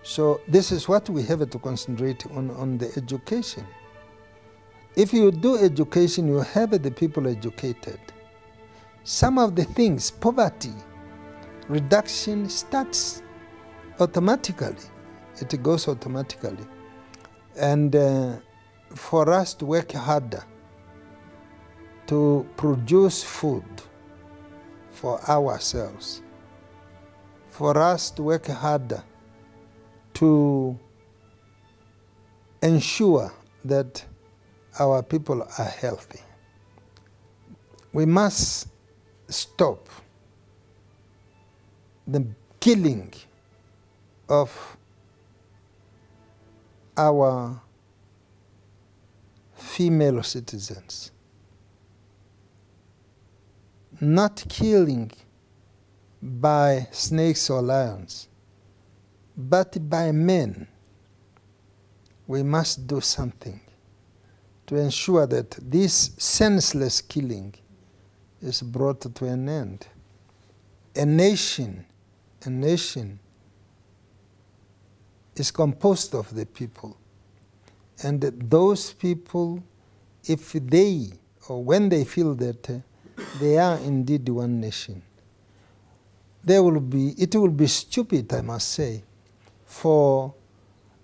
So this is what we have to concentrate on the education. If you do education, you have the people educated. Some of the things, poverty reduction starts automatically. It goes automatically. And for us to work harder to produce food for ourselves, for us to work harder to ensure that our people are healthy. We must stop the killing of our female citizens. Not killing by snakes or lions, but by men. We must do something to ensure that this senseless killing is brought to an end. A nation is composed of the people. And those people, if they, or when they feel that they are indeed one nation, it will be stupid, I must say, for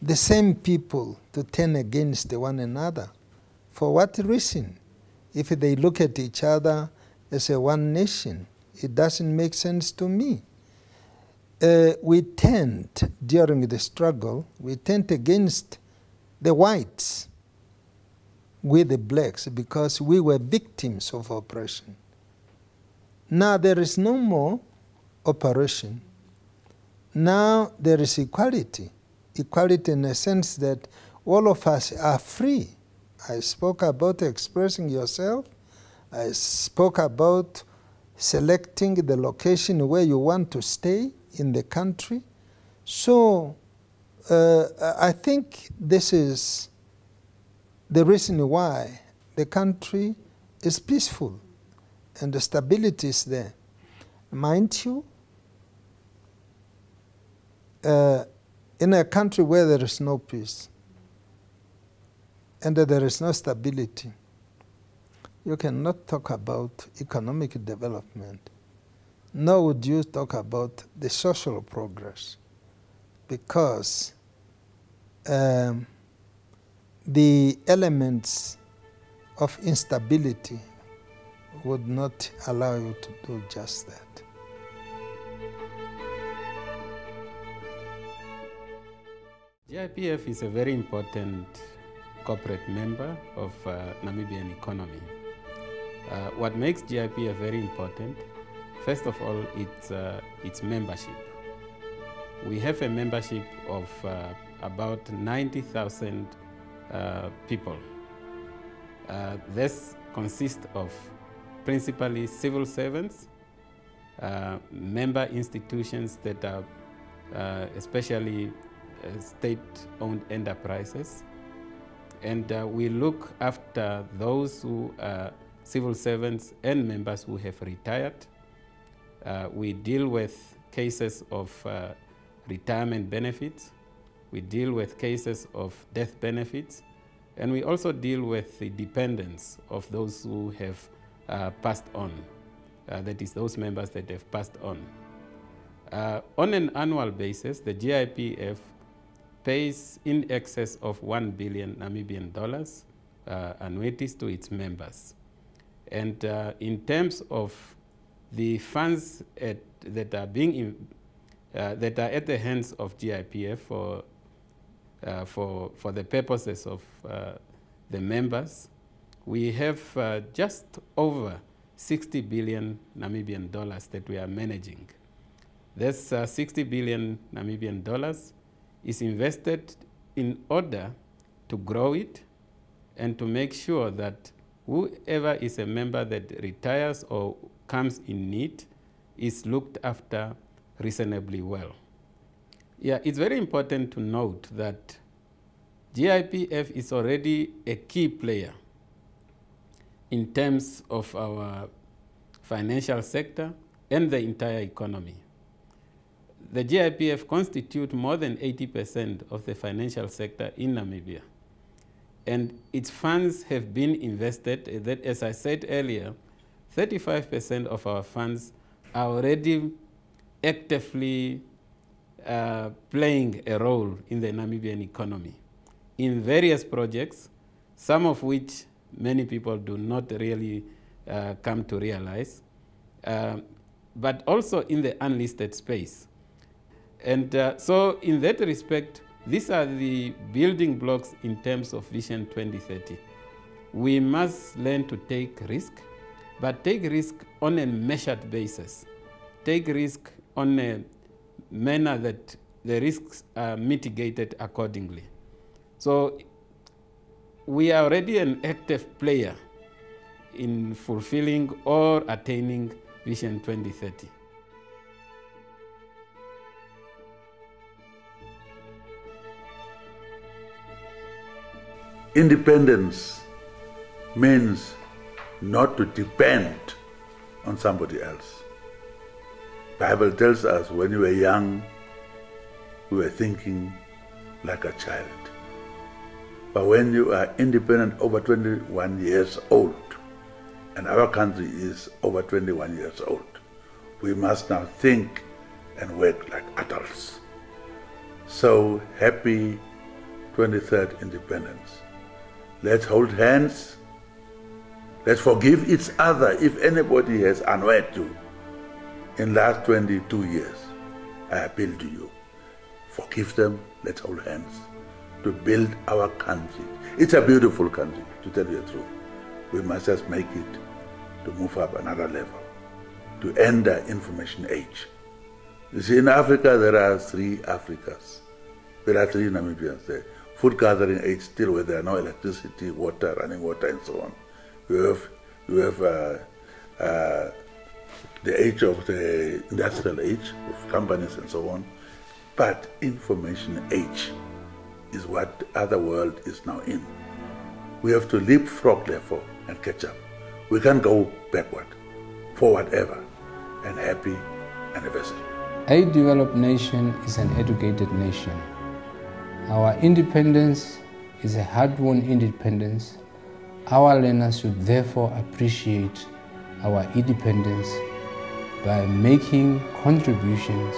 the same people to turn against one another. For what reason? If they look at each other as a one nation, it doesn't make sense to me. We turned, during the struggle, we turned against the whites with the blacks because we were victims of oppression. Now there is no more oppression. Now there is equality. Equality in the sense that all of us are free. I spoke about expressing yourself. I spoke about selecting the location where you want to stay in the country. So I think this is the reason why the country is peaceful and the stability is there. Mind you, in a country where there is no peace and there is no stability, you cannot talk about economic development, nor would you talk about the social progress, because the elements of instability would not allow you to do just that. GIPF is a very important corporate member of Namibian economy. What makes GIPF very important, first of all, it's membership. We have a membership of about 90,000 people. This consists of principally civil servants, member institutions that are especially state-owned enterprises, and we look after those who are civil servants and members who have retired. We deal with cases of retirement benefits. We deal with cases of death benefits. And we also deal with the dependents of those who have passed on. That is, those members that have passed on. On an annual basis, the GIPF pays in excess of 1 billion Namibian dollars annuities to its members. And in terms of the funds that are at the hands of GIPF for the purposes of the members, we have just over 60 billion Namibian dollars that we are managing. This 60 billion Namibian dollars is invested in order to grow it and to make sure that whoever is a member that retires or comes in need is looked after reasonably well. Yeah, it's very important to note that GIPF is already a key player in terms of our financial sector and the entire economy. the GIPF constitute more than 80% of the financial sector in Namibia. And its funds have been invested, that, as I said earlier, 35% of our funds are already actively playing a role in the Namibian economy in various projects, some of which many people do not really come to realize, but also in the unlisted space. And so in that respect, these are the building blocks in terms of Vision 2030. We must learn to take risk, but take risk on a measured basis. Take risk on a manner that the risks are mitigated accordingly. So we are already an active player in fulfilling or attaining Vision 2030. Independence means not to depend on somebody else. The Bible tells us when we were young, we were thinking like a child. But when you are independent over 21 years old, and our country is over 21 years old, we must now think and work like adults. So happy 23rd independence. Let's hold hands. Let's forgive each other if anybody has annoyed you in the last 22 years. I appeal to you. Forgive them. Let's hold hands to build our country. It's a beautiful country, to tell you the truth. We must just make it to move up another level, to end the information age. You see, in Africa, there are 3 Africas. There are 3 Namibians there. Food gathering age, still where there are no electricity, water, running water, and so on. You have the age of the industrial age, of companies and so on. But information age is what the other world is now in. We have to leapfrog, therefore, and catch up. We can't go backward, forward ever. And happy anniversary. A developed nation is an educated nation. Our independence is a hard-won independence. Our learners should therefore appreciate our independence by making contributions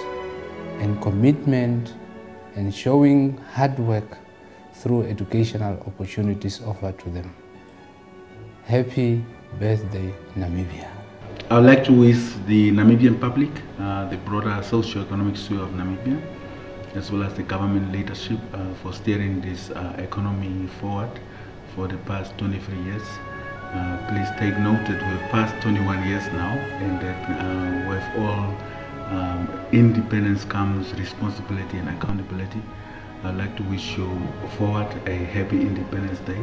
and commitment and showing hard work through educational opportunities offered to them. Happy birthday, Namibia. I would like to wish the Namibian public, the broader socio-economic sphere of Namibia, as well as the government leadership for steering this economy forward for the past 23 years. Please take note that we've passed 21 years now, and that with all independence comes responsibility and accountability. I'd like to wish you forward a happy Independence Day,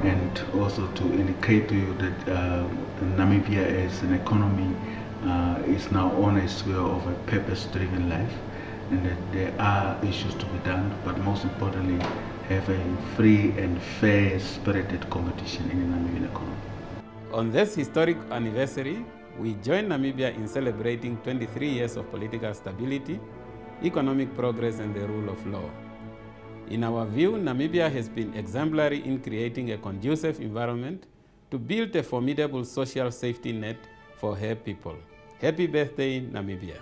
and also to indicate to you that Namibia as an economy is now on a sphere of a purpose-driven life, and that there are issues to be done, but most importantly, have a free and fair spirited competition in the Namibian economy. On this historic anniversary, we join Namibia in celebrating 23 years of political stability, economic progress, and the rule of law. In our view, Namibia has been exemplary in creating a conducive environment to build a formidable social safety net for her people. Happy birthday, Namibia.